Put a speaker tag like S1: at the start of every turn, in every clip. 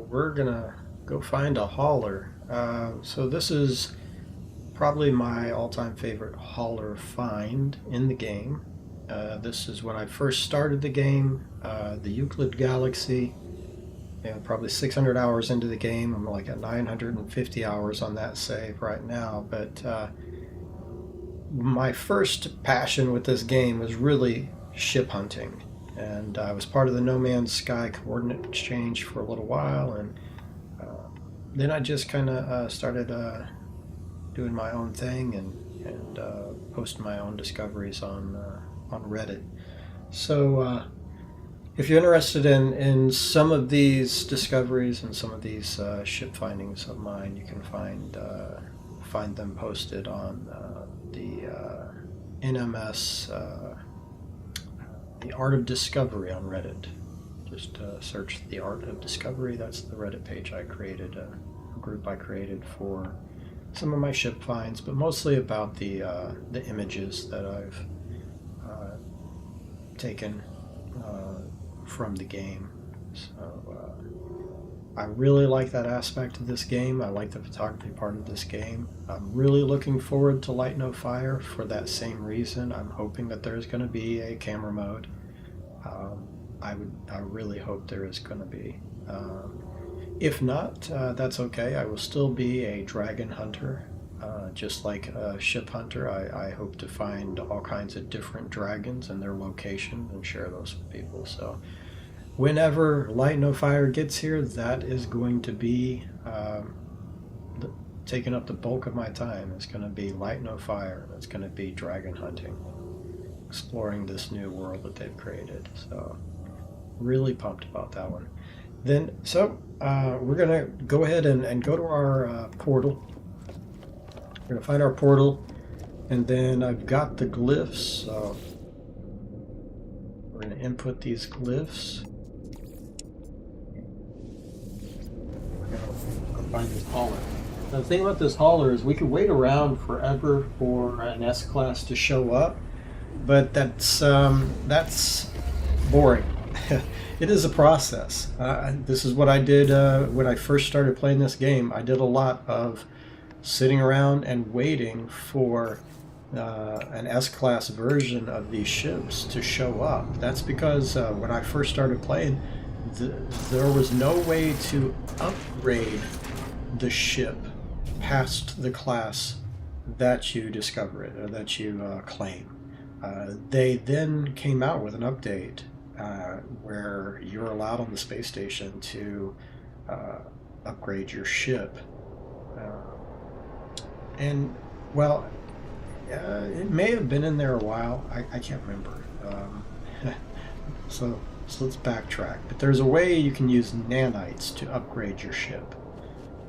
S1: we're gonna go find a hauler. So this is probably my all-time favorite hauler find in the game. This is when I first started the game, the Euclid Galaxy. Probably 600 hours into the game. I'm like at 950 hours on that save right now. But my first passion with this game was really ship hunting. And I was part of the No Man's Sky coordinate exchange for a little while, and then I just kind of started doing my own thing and posting my own discoveries on Reddit. So if you're interested in some of these discoveries and some of these ship findings of mine, you can find them posted on the NMS. The Art of Discovery on Reddit. Just search The Art of Discovery. That's the Reddit page I created, a group I created for some of my ship finds, but mostly about the images that I've taken from the game. So I really like that aspect of this game. I like the photography part of this game. I'm really looking forward to Light No Fire for that same reason. I'm hoping that there's going to be a camera mode. I really hope there is going to be. If not, that's okay. I will still be a dragon hunter. Just like a ship hunter, I hope to find all kinds of different dragons and their locations and share those with people. So whenever Light No Fire gets here, that is going to be taking up the bulk of my time. It's going to be Light No Fire. It's going to be dragon hunting, exploring this new world that they've created. So really pumped about that one. Then, so we're going to go ahead and go to our portal. We're going to find our portal, and then I've got the glyphs. So we're going to input these glyphs. Find this hauler. Now, the thing about this hauler is we could wait around forever for an S-Class to show up, but that's boring. It is a process. This is what I did when I first started playing this game. I did a lot of sitting around and waiting for an S-Class version of these ships to show up. That's because when I first started playing, there was no way to upgrade the ship past the class that you discover it or that you claim. They then came out with an update where you're allowed on the space station to upgrade your ship. And well, it may have been in there a while. I can't remember. So let's backtrack. But there's a way you can use nanites to upgrade your ship.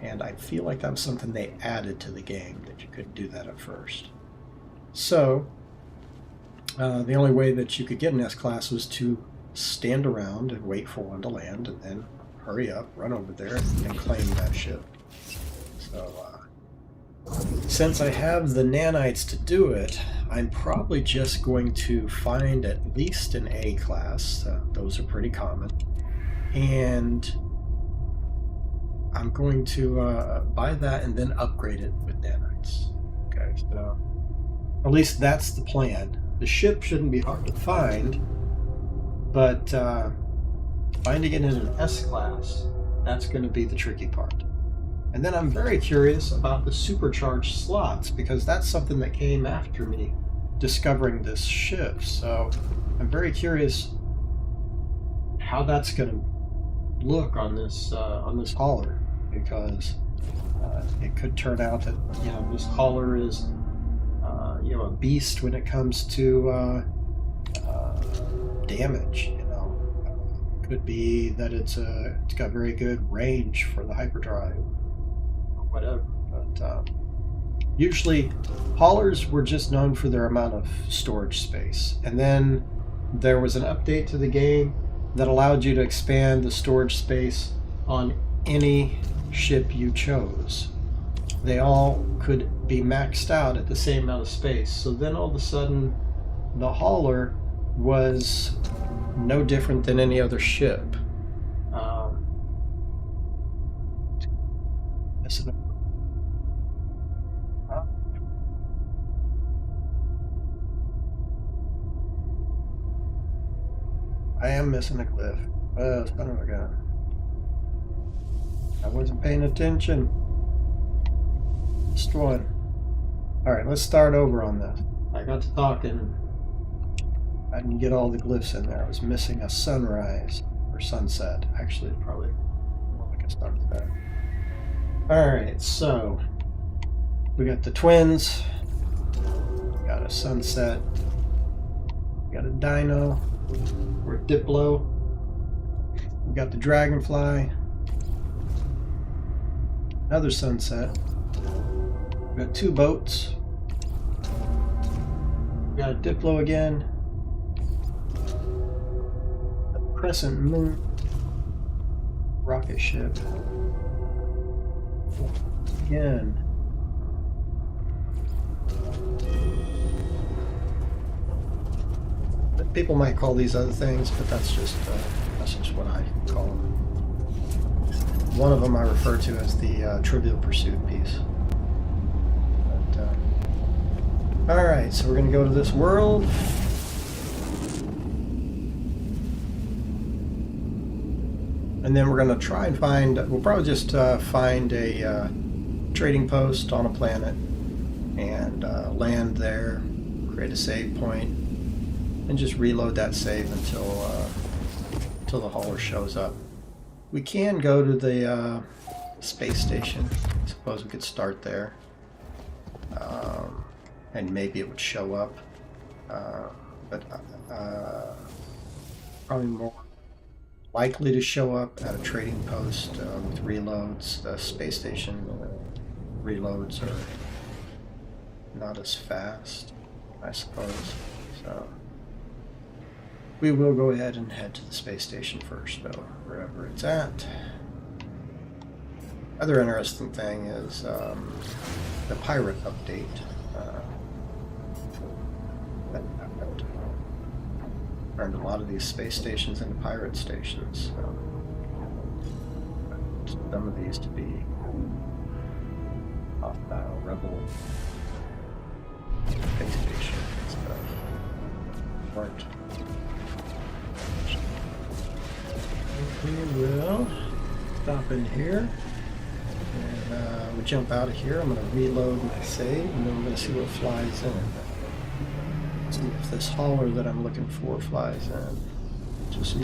S1: And I feel like that was something they added to the game, that you couldn't do that at first. So the only way that you could get an S-Class was to stand around and wait for one to land, and then hurry up, run over there, and claim that ship. So since I have the nanites to do it, I'm probably just going to find at least an A-Class. Those are pretty common. And I'm going to buy that and then upgrade it with nanites. Okay, so at least that's the plan. The ship shouldn't be hard to find, but finding it in an S-Class, that's going to be the tricky part. And then I'm very curious about the supercharged slots, because that's something that came after me discovering this ship. So I'm very curious how that's going to look on this hauler, because it could turn out that this hauler is a beast when it comes to damage. Could be that it's got very good range for the hyperdrive or whatever. But usually haulers were just known for their amount of storage space, and then there was an update to the game that allowed you to expand the storage space on any ship you chose. They all could be maxed out at the same amount of space. So then all of a sudden the hauler was no different than any other ship. missing a... Huh? I am missing a cliff. Oh, son of a gun. I wasn't paying attention. Missed one. Alright, let's start over on this. I got to talking. I didn't get all the glyphs in there. I was missing a sunrise or sunset. Actually, probably more like a sunset. Alright, so we got the twins. We got a sunset. We got a dino or a diplo. We got the dragonfly. Another sunset. We got two boats. We got a diplo again. A crescent moon. Rocket ship. Again. People might call these other things, but that's just what I call them. One of them I refer to as the Trivial Pursuit piece. But, all right, so we're going to go to this world. And then we're going to try and find, we'll probably just find a trading post on a planet and land there, create a save point, and just reload that save until the hauler shows up. We can go to the space station. I suppose we could start there. And maybe it would show up. But probably more likely to show up at a trading post with reloads. The space station reloads are not as fast, I suppose. So we will go ahead and head to the space station first, though, wherever it's at. Other interesting thing is the pirate update. Turned a lot of these space stations into pirate stations. So some of these to be hostile rebel space stations and stuff. Weren't. We will stop in here, and we jump out of here. I'm going to reload my save, and then we're going to see what flies in. See if this hauler that I'm looking for flies in. Just so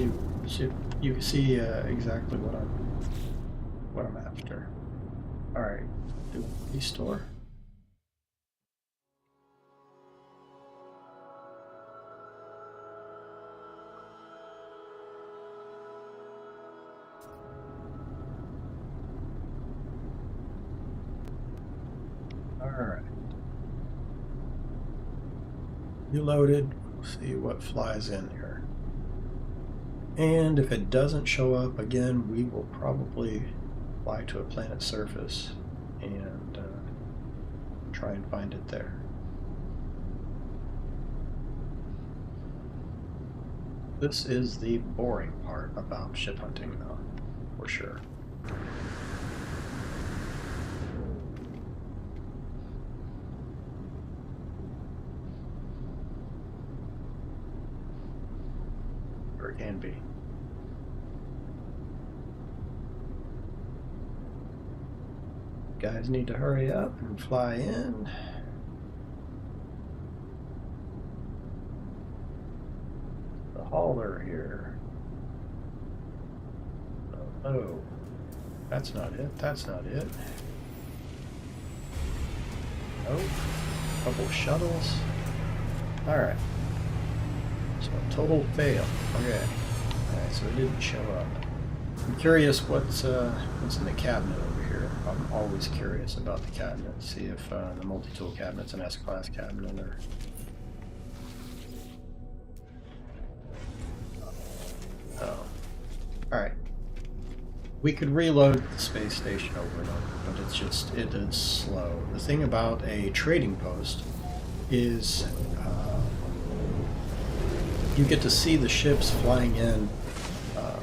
S1: you can see exactly what I'm after. All right, do a restore. Alright. Reloaded. We'll see what flies in here. And if it doesn't show up again, we will probably fly to a planet's surface and try and find it there. This is the boring part about ship hunting, though, for sure. Or it can be. Guys need to hurry up and fly in. The hauler here. Oh, that's not it. That's not it. Oh, couple shuttles. All right. So total fail. Okay. All right. So it didn't show up. I'm curious what's in the cabinet over here. I'm always curious about the cabinet. See if the multi-tool cabinet's an S-class cabinet or. Oh. All right. We could reload the space station over and over, but it is slow. The thing about a trading post is you get to see the ships flying in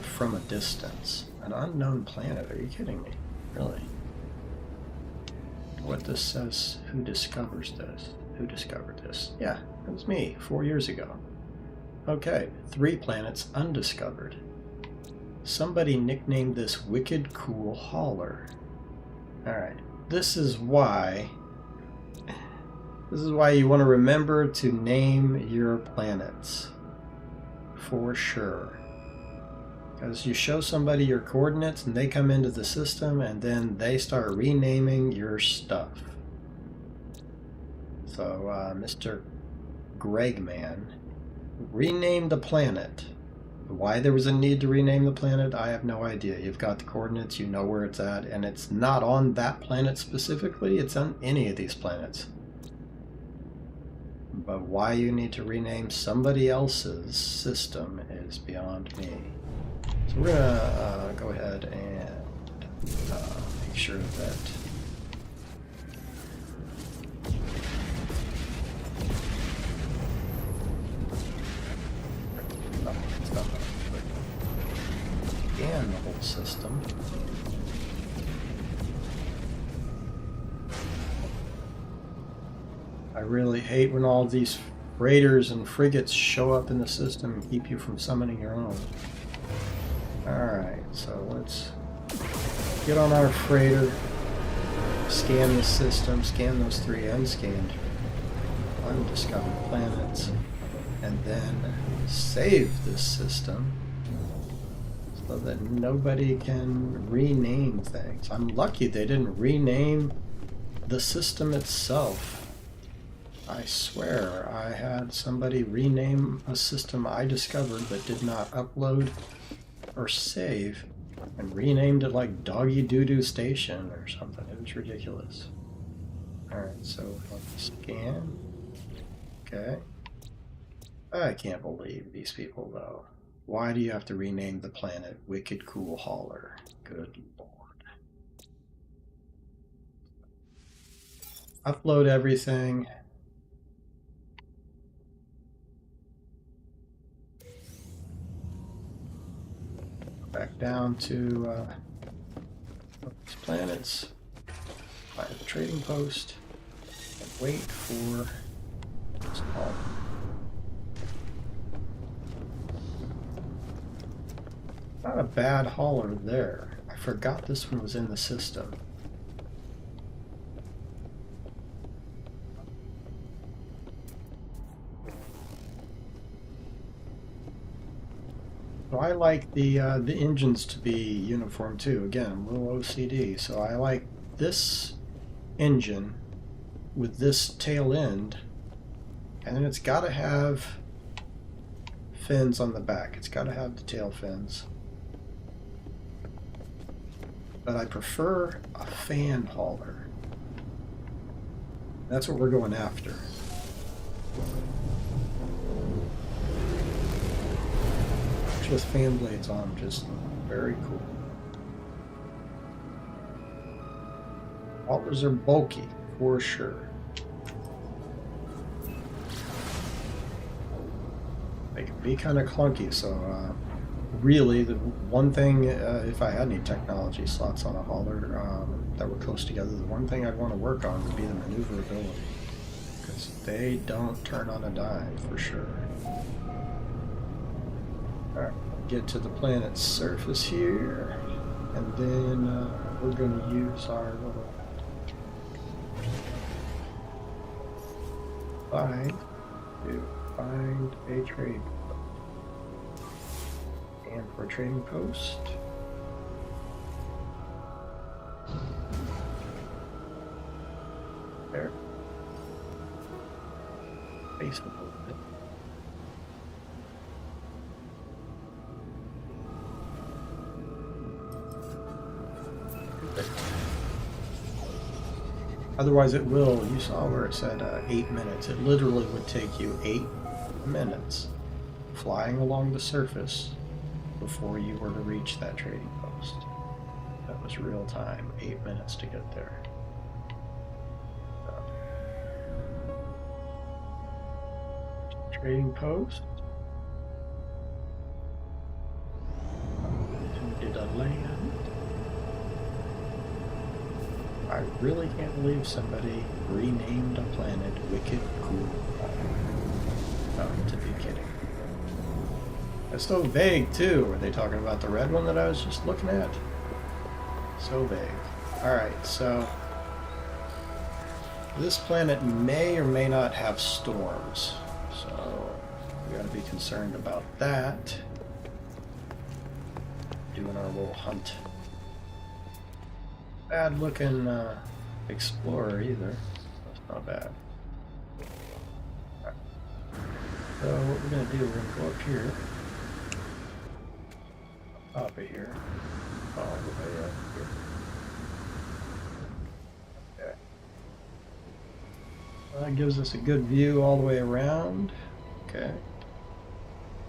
S1: from a distance. An unknown planet? Are you kidding me? Really? what this says. Who discovers this? Who discovered this? Yeah, it was me 4 years ago. Okay, 3 planets undiscovered. Somebody nicknamed this Wicked Cool Hauler. Alright, this is why you want to remember to name your planets. For sure. Because you show somebody your coordinates and they come into the system and then they start renaming your stuff. So, Mr. Gregman renamed the planet. Why there was a need to rename the planet, I have no idea. You've got the coordinates, you know where it's at, and it's not on that planet specifically, it's on any of these planets. But why you need to rename somebody else's system is beyond me. So we're gonna go ahead and make sure that scan the whole system. I really hate when all these raiders and frigates show up in the system and keep you from summoning your own. Alright, so let's get on our freighter, scan the system, scan those 3 unscanned, undiscovered planets, and then save this system so that nobody can rename things. I'm lucky they didn't rename the system itself. I swear I had somebody rename a system I discovered but did not upload or save and renamed it like Doggy Doo-Doo Station or something. It was ridiculous. Alright, so let's scan. Okay. I can't believe these people though. Why do you have to rename the planet Wicked Cool Hauler? Good lord. Upload everything. Back down to these planets, find the trading post, and wait for this call. Not a bad hauler there. I forgot this one was in the system. So I like the engines to be uniform too. Again, I'm a little OCD, so I like this engine with this tail end, and then it's got to have fins on the back. It's got to have the tail fins. But I prefer a fan hauler. That's what we're going after. With fan blades on, just very cool. Haulers are bulky, for sure. They can be kind of clunky, so really the one thing, if I had any technology slots on a hauler that were close together, the one thing I'd want to work on would be the maneuverability, because they don't turn on a dime, for sure. Alright, get to the planet's surface here, and then we're going to use our little find to find a trade post. And for a trading post, there, face a little bit. Otherwise it will, you saw where it said 8 minutes. It literally would take you 8 minutes flying along the surface before you were to reach that trading post. That was real time, 8 minutes to get there. Trading post. Did I land? I really can't believe somebody renamed a planet Wicked Cool. Oh, to be kidding. It's so vague too. Were they talking about the red one that I was just looking at? So vague. Alright, so this planet may or may not have storms. So we gotta be concerned about that. Doing our little hunt. Bad looking explorer either. That's not bad. Right. So what we're gonna do, we're gonna go up here. Top of here. All the way up here. Okay. Well, that gives us a good view all the way around. Okay.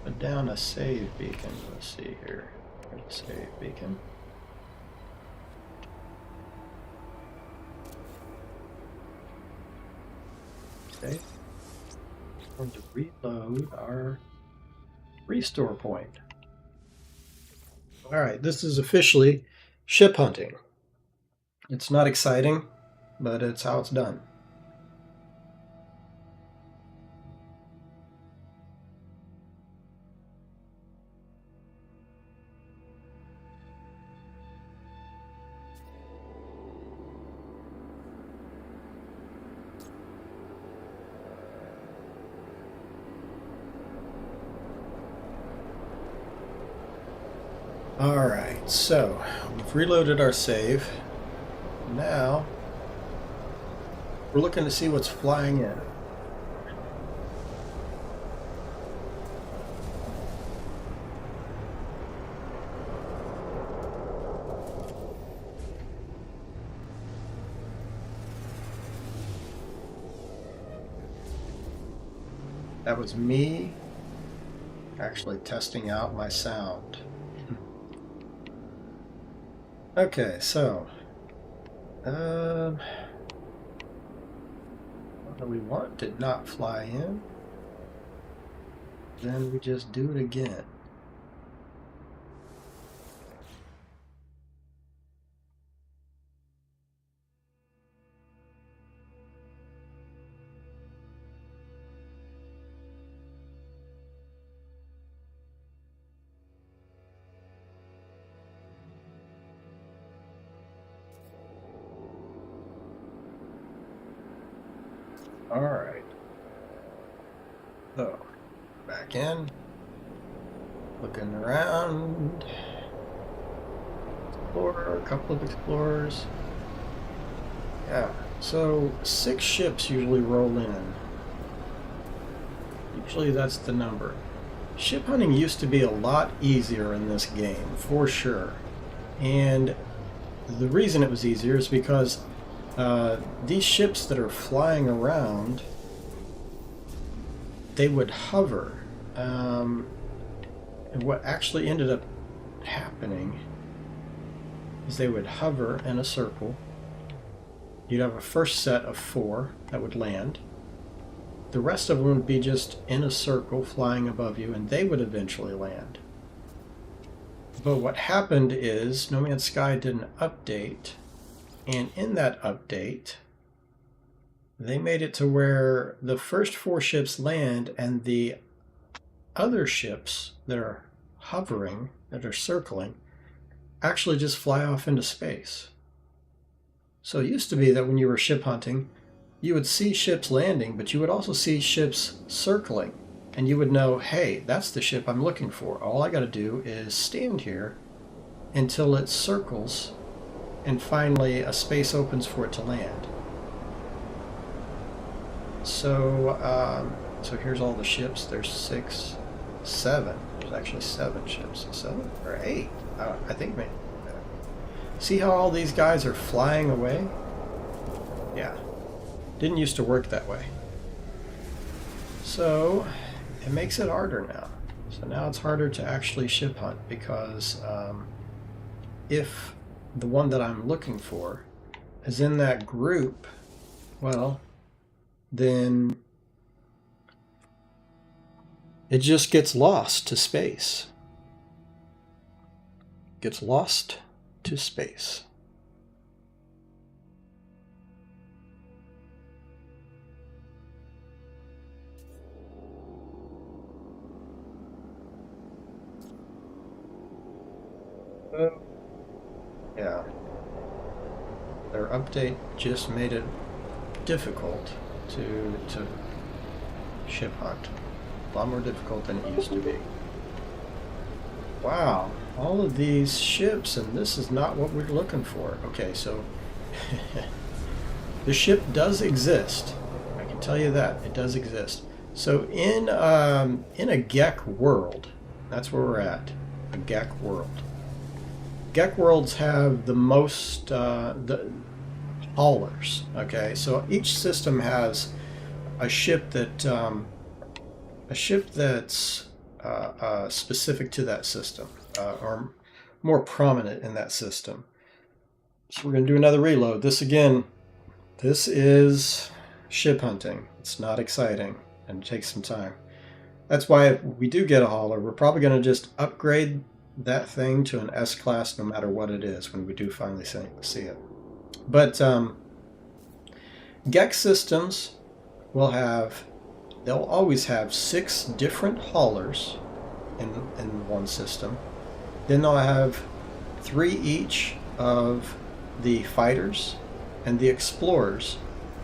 S1: Put down a save beacon. Let's see here. There's a save beacon. Okay. We're going to reload our restore point. Alright, this is officially ship hunting. It's not exciting, but it's how it's done. Alright, so we've reloaded our save. Now we're looking to see what's flying in. That was me actually testing out my sound. Okay, so what do we want? Did not fly in. Then we just do it again. All right. So, back in. Looking around. Explorer, a couple of explorers. Yeah, so 6 ships usually roll in. Usually that's the number. Ship hunting used to be a lot easier in this game, for sure. And the reason it was easier is because these ships that are flying around, they would hover. And what actually ended up happening is they would hover in a circle. You'd have a first set of 4 that would land. The rest of them would be just in a circle flying above you, and they would eventually land. But what happened is No Man's Sky did an update, and in that update, they made it to where the first 4 ships land, and the other ships that are hovering, that are circling, actually just fly off into space. So it used to be that when you were ship hunting, you would see ships landing, but you would also see ships circling. And you would know, hey, that's the ship I'm looking for. All I got to do is stand here until it circles, and finally a space opens for it to land. So, so here's all the ships. There's 6, 7. There's actually 7 ships. 7 or 8. I think maybe. See how all these guys are flying away? Yeah. Didn't used to work that way. So it makes it harder now. So now it's harder to actually ship hunt because if the one that I'm looking for is in that group, well, then it just gets lost to space. Gets lost to space. Yeah. Their update just made it difficult to ship hunt. A lot more difficult than it used to be. Wow, all of these ships, and this is not what we're looking for. Okay, so the ship does exist. I can tell you that it does exist. So in a GEC world, that's where we're at. A GEC world. GEC worlds have the most the haulers. Okay, so each system has a ship that's specific to that system, or more prominent in that system. So we're going to do another reload. This is ship hunting. It's not exciting and it takes some time. That's why if we do get a hauler, we're probably going to just upgrade that thing to an S class no matter what it is when we do finally see it. But GEC systems they'll always have 6 different haulers in one system. Then they'll have 3 each of the fighters and the explorers.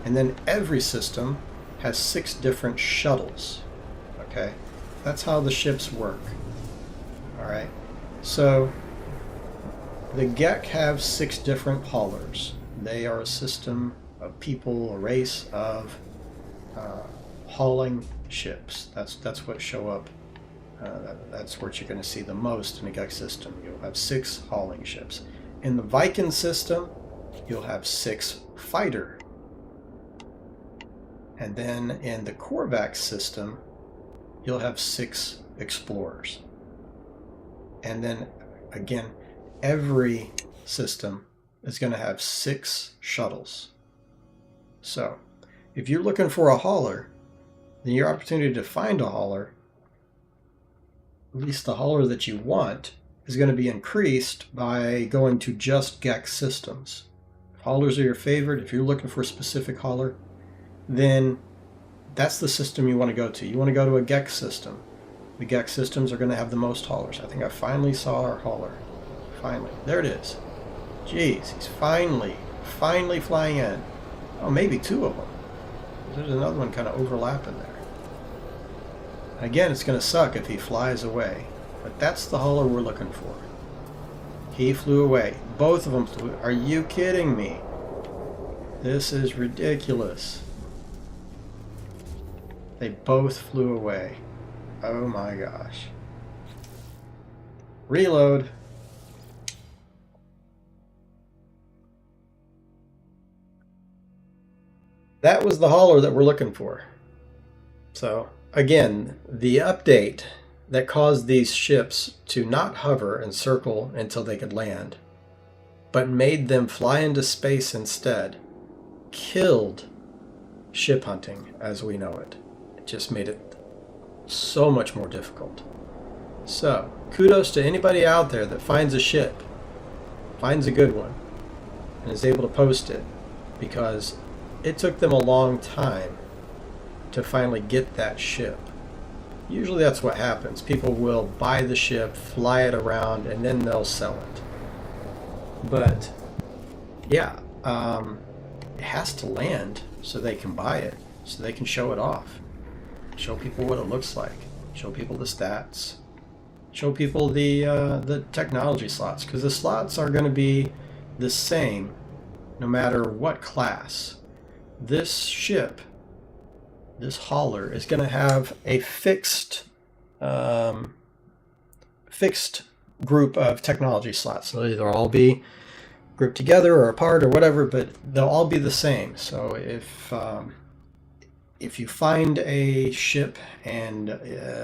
S1: And then every system has 6 different shuttles. Okay? That's how the ships work. Alright? So the GEC have 6 different haulers. They are a system of people, a race of hauling ships. That's what show up. That's what you're going to see the most in a GEC system. You'll have 6 hauling ships. In the Viking system, you'll have 6 fighter. And then in the Korvax system, you'll have 6 explorers. And then again, every system is going to have 6 shuttles. So if you're looking for a hauler, then your opportunity to find a hauler, at least the hauler that you want, is going to be increased by going to just GEC systems. If haulers are your favorite, if you're looking for a specific hauler, then that's the system you want to go to. You want to go to a GEC system. The GEC systems are going to have the most haulers. I think I finally saw our hauler. Finally. There it is. Jeez, he's finally flying in. Oh, maybe 2 of them. There's another one kind of overlapping there. Again, it's going to suck if he flies away. But that's the hauler we're looking for. He flew away. Both of them flew. Are you kidding me? This is ridiculous. They both flew away. Oh my gosh. Reload. That was the hauler that we're looking for. So again, the update that caused these ships to not hover and circle until they could land, but made them fly into space instead, killed ship hunting as we know it. It just made it so much more difficult. So kudos to anybody out there that finds a ship, finds a good one, and is able to post it, because it took them a long time to finally get that ship. Usually that's what happens. People will buy the ship, fly it around, and then they'll sell it. But yeah, it has to land so they can buy it, so they can show it off. Show people what it looks like. Show people the stats. Show people the technology slots, because the slots are going to be the same no matter what class. This ship, this hauler, is going to have a fixed group of technology slots. They'll either all be grouped together or apart or whatever, but they'll all be the same. So if you find a ship and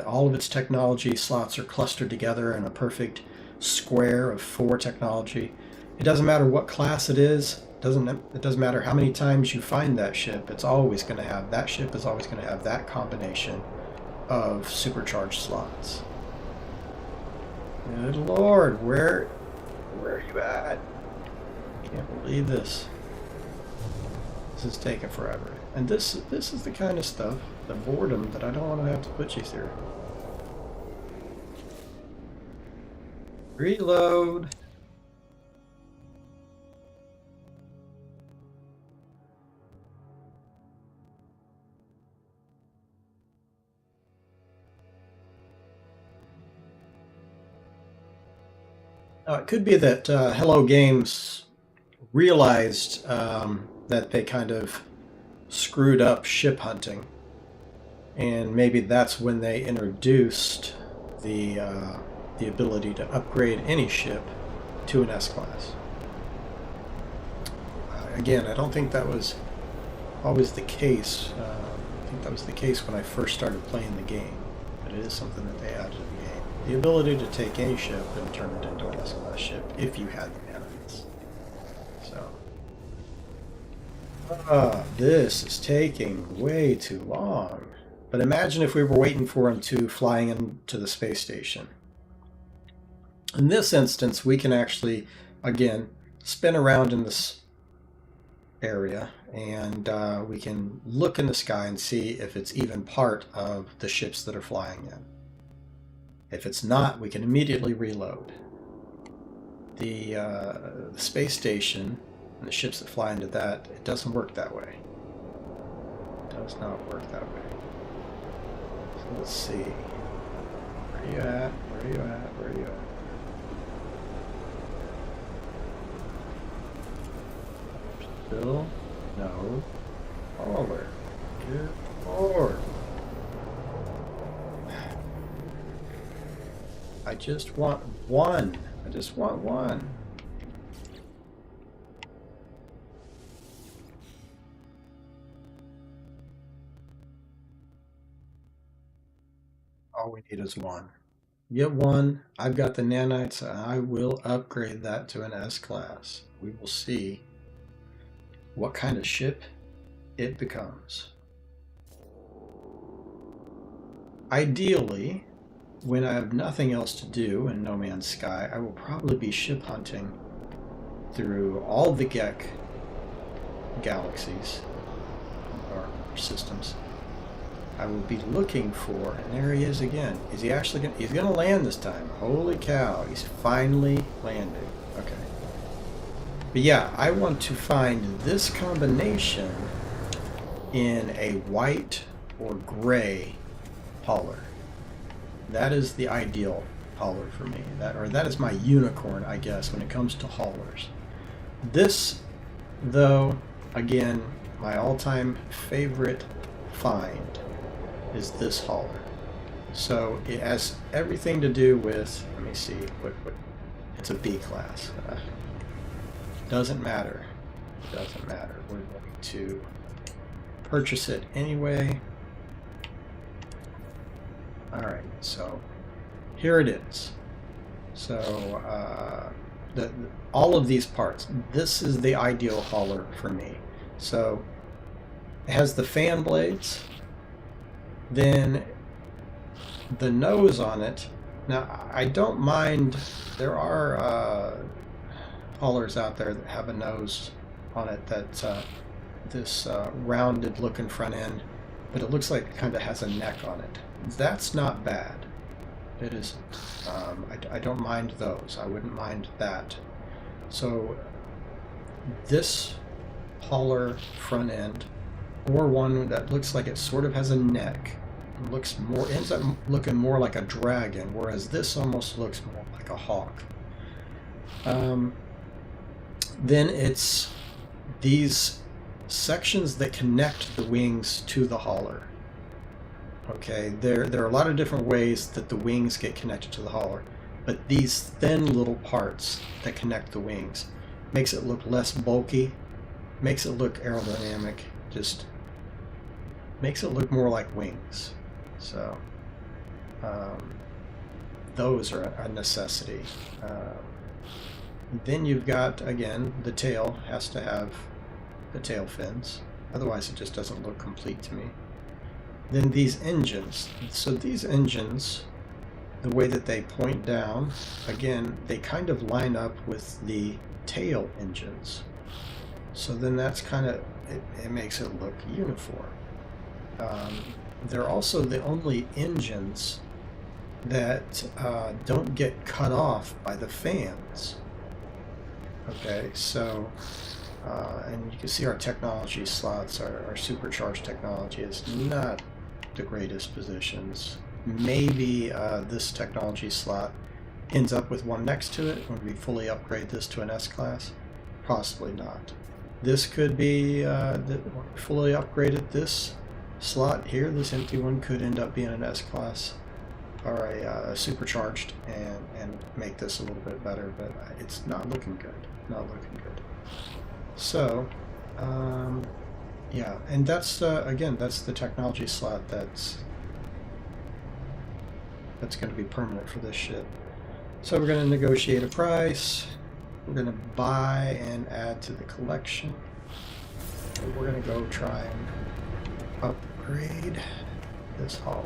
S1: all of its technology slots are clustered together in a perfect square of 4 technology, it doesn't matter what class it is. It doesn't matter how many times you find that ship. It's always going to have that ship is always going to have that combination of supercharged slots. Good Lord, where are you at? Can't believe this. This is taking forever. And this is the kind of stuff, the boredom, that I don't want to have to put you through. Reload. It could be that Hello Games realized that they kind of screwed up ship hunting, and maybe that's when they introduced the ability to upgrade any ship to an S-Class. Again, I don't think that was always the case. I think that was the case when I first started playing the game, but it is something that they added to the game. The ability to take any ship and turn it into an S-Class ship if you had the nanites. So, this is taking way too long. But imagine if we were waiting for him to fly into the space station. In this instance, we can actually, again, spin around in this area, and we can look in the sky and see if it's even part of the ships that are flying in. If it's not, we can immediately reload. The space station and the ships that fly into that, it doesn't work that way. It does not work that way. So let's see. Where are you at? Where are you at? Where are you at? Still? No. Forward. Get forward. I just want one. I just want one. All we need is one. Get one. I've got the nanites. I will upgrade that to an S-Class. We will see what kind of ship it becomes. Ideally, when I have nothing else to do in No Man's Sky, I will probably be ship hunting through all the Gek galaxies or systems. I will be looking for, and there he is again. Is he actually going to, he's going to land this time. Holy cow, he's finally landing. Okay. But yeah, I want to find this combination in a white or gray hauler. That is the ideal hauler for me. That is my unicorn, I guess, when it comes to haulers. This, though, again, my all-time favorite find is this hauler. So it has everything to do with, let me see, what it's a B class. Doesn't matter. Doesn't matter. We're going to purchase it anyway. Alright, so here it is. So all of these parts, this is the ideal hauler for me. So it has the fan blades, then the nose on it. Now I don't mind, there are haulers out there that have a nose on it that's this rounded looking front end, but it looks like it kind of has a neck on it. That's not bad. It is. I don't mind those. I wouldn't mind that. So this hauler front end, or one that looks like it sort of has a neck, looks more, ends up looking more like a dragon, whereas this almost looks more like a hawk. Then it's these sections that connect the wings to the hauler. Okay, there are a lot of different ways that the wings get connected to the hauler, but these thin little parts that connect the wings makes it look less bulky, makes it look aerodynamic, just makes it look more like wings. So those are a necessity. Then you've got, again, the tail has to have the tail fins, otherwise it just doesn't look complete to me. Then these engines. So these engines, the way that they point down, again, they kind of line up with the tail engines. So then that's kind of, it makes it look uniform. They're also the only engines that don't get cut off by the fans. Okay, so, and you can see our technology slots, our supercharged technology is not the greatest positions. Maybe this technology slot ends up with one next to it when we fully upgrade this to an S-Class? Possibly not. This could be fully upgraded. This slot here, this empty one, could end up being an S-Class or a supercharged and make this a little bit better, but it's not looking good. Not looking good. So, yeah, and that's again, that's the technology slot that's going to be permanent for this ship. So we're going to negotiate a price. We're going to buy and add to the collection. And we're going to go try and upgrade this hauler.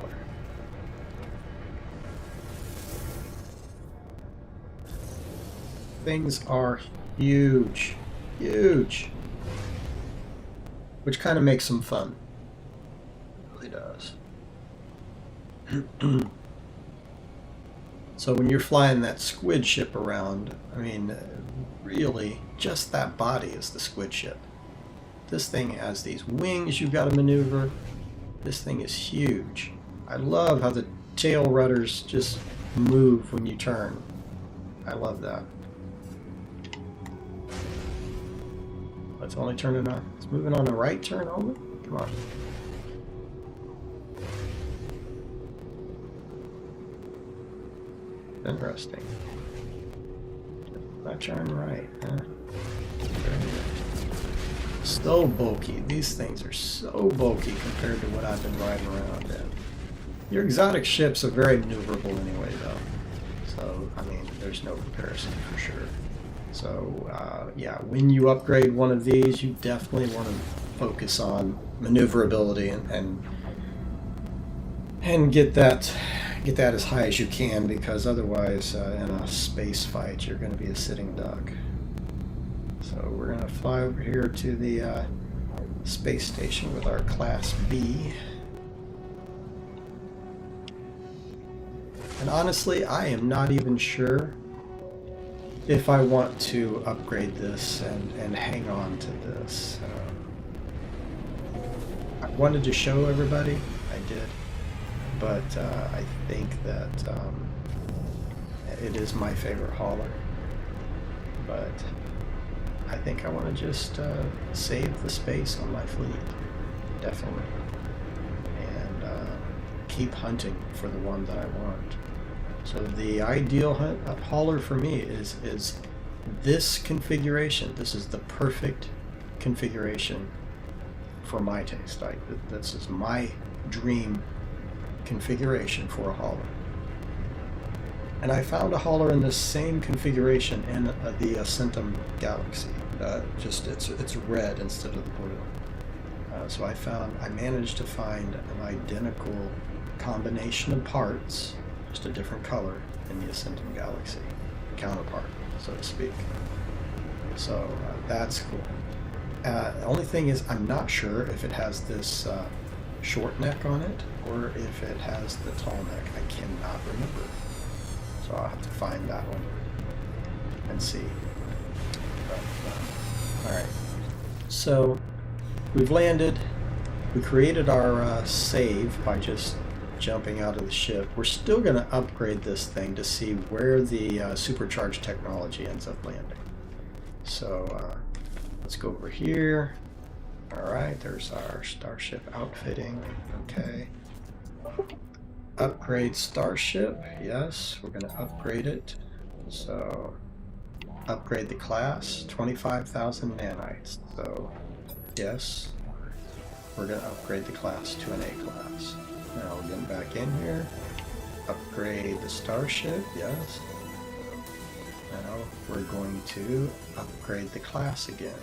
S1: Things are huge, huge, which kind of makes them fun. It really does. So when you're flying that squid ship around, I mean, really, just that body is the squid ship. This thing has these wings you've got to maneuver. This thing is huge. I love how the tail rudders just move when you turn. I love that. It's only turning on. It's moving on the right turn only? Come on. Interesting. I turn right, huh? So bulky. These things are so bulky compared to what I've been riding around in. Your exotic ships are very maneuverable anyway, though. So, I mean, there's no comparison for sure. So, yeah, when you upgrade one of these, you definitely want to focus on maneuverability and get that as high as you can, because otherwise, in a space fight, you're going to be a sitting duck. So we're going to fly over here to the space station with our Class B. And honestly, I am not even sure if I want to upgrade this and hang on to this. I wanted to show everybody, I did, but I think that it is my favorite hauler. But I think I want to just save the space on my fleet, definitely, and keep hunting for the one that I want. So the ideal hauler for me is this configuration. This is the perfect configuration for my taste. This is my dream configuration for a hauler. And I found a hauler in this same configuration in the Ascentum Galaxy. Just it's red instead of the blue. So I managed to find an identical combination of parts, just a different color, in the Ascentum Galaxy counterpart, so to speak. So that's cool. The only thing is, I'm not sure if it has this short neck on it or if it has the tall neck. I cannot remember. So I'll have to find that one and see. But, all right. So we've landed. We created our save by just jumping out of the ship. We're still going to upgrade this thing to see where the supercharged technology ends up landing. So let's go over here. All right, there's our starship outfitting. Okay. Upgrade starship. Yes, we're going to upgrade it. So upgrade the class, 25,000 nanites. So yes, we're going to upgrade the class to an A class. Now we're getting back in here. Upgrade the starship, yes. Now we're going to upgrade the class again.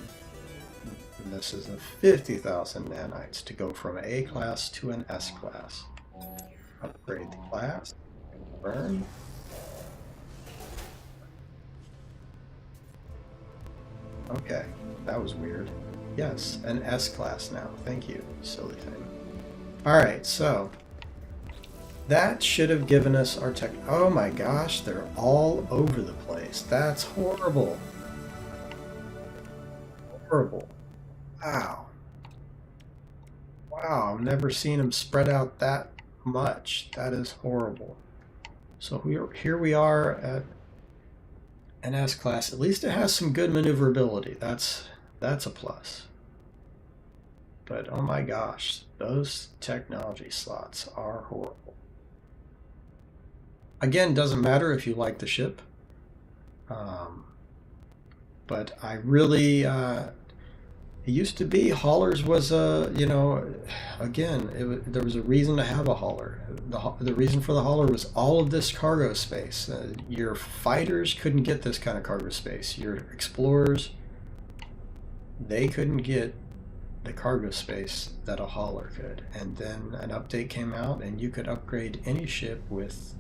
S1: And this is a 50,000 nanites to go from A class to an S class. Upgrade the class. Burn. Okay, that was weird. Yes, an S class now. Thank you, silly thing. Alright, so that should have given us our tech. Oh my gosh, they're all over the place. That's horrible. Horrible. Wow. Wow, I've never seen them spread out that much. That is horrible. So here we are at an S class. At least it has some good maneuverability. That's a plus. But oh my gosh, those technology slots are horrible. Again, doesn't matter if you like the ship. But I really, it used to be haulers was again, there was a reason to have a hauler. The reason for the hauler was all of this cargo space. Your fighters couldn't get this kind of cargo space. Your explorers, they couldn't get the cargo space that a hauler could. And then an update came out and you could upgrade any ship with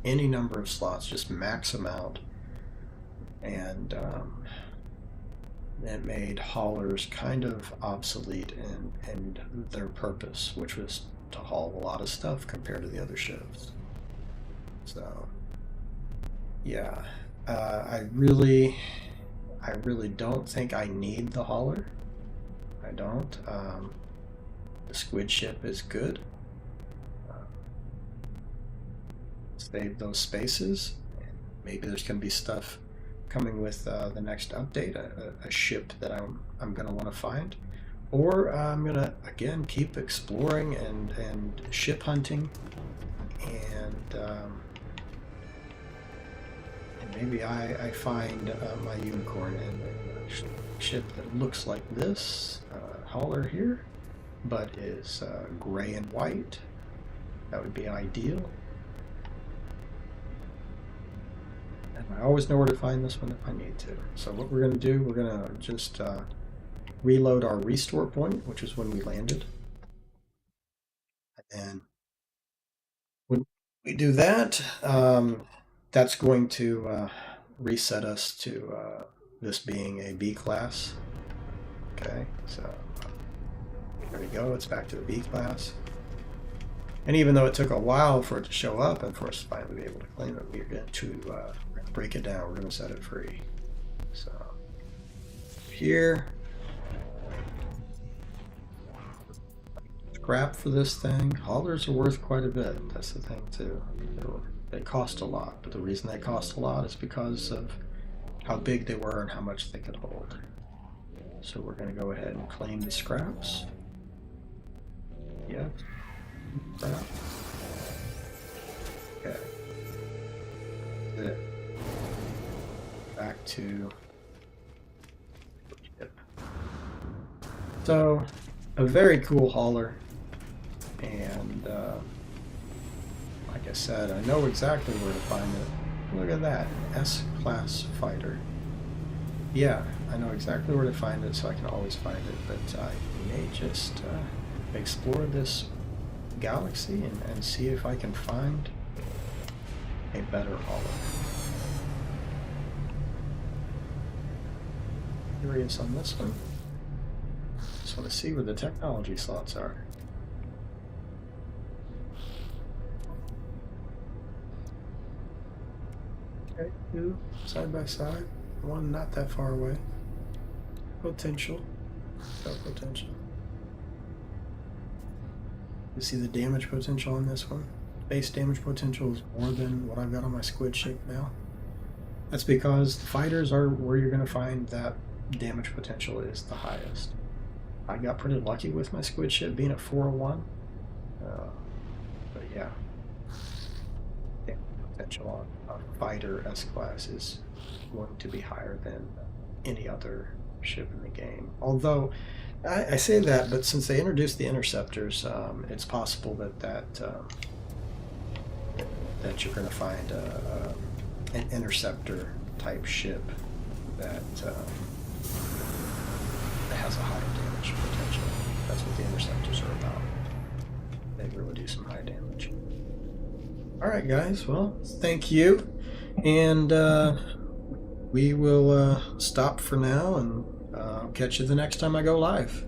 S1: any number of slots, just max them out. And it made haulers kind of obsolete in their purpose, which was to haul a lot of stuff compared to the other ships. So yeah, I really don't think I need the hauler. I don't. The squid ship is good. Save those spaces. Maybe there's going to be stuff coming with the next update, a ship that I'm going to want to find. Or I'm going to, again, keep exploring and ship hunting. And maybe I find my unicorn in a ship that looks like this hauler here, but is gray and white. That would be ideal. And I always know where to find this one if I need to. So what we're going to do, we're going to just reload our restore point, which is when we landed. And when we do that, that's going to reset us to this being a B class. Okay, so there we go, it's back to the B class. And even though it took a while for it to show up and for us to finally be able to claim it, we're going to break it down. We're going to set it free. So here, scrap for this thing. Haulers are worth quite a bit. That's the thing too. They cost a lot, but the reason they cost a lot is because of how big they were and how much they could hold. So we're going to go ahead and claim the scraps. Yep. Scrap. Okay. That's it. Back to ship. So, a very cool hauler. And like I said, I know exactly where to find it. Look at that, S-class fighter. Yeah, I know exactly where to find it, so I can always find it, but I may just explore this galaxy and see if I can find a better hauler. Curious on this one. Just want to see where the technology slots are. Okay, two side by side. One not that far away. Potential. No potential. You see the damage potential on this one? Base damage potential is more than what I've got on my squid ship now. That's because the fighters are where you're going to find that damage potential is the highest. I got pretty lucky with my squid ship being at 401. But yeah. Damage potential on a fighter S-class is going to be higher than any other ship in the game. Although I say that, but since they introduced the interceptors, it's possible that you're going to find an interceptor type ship that has a higher damage potential. That's what the interceptors are about. They really do some high damage. All right, guys. Well, thank you, and we will stop for now, and I'll catch you the next time I go live.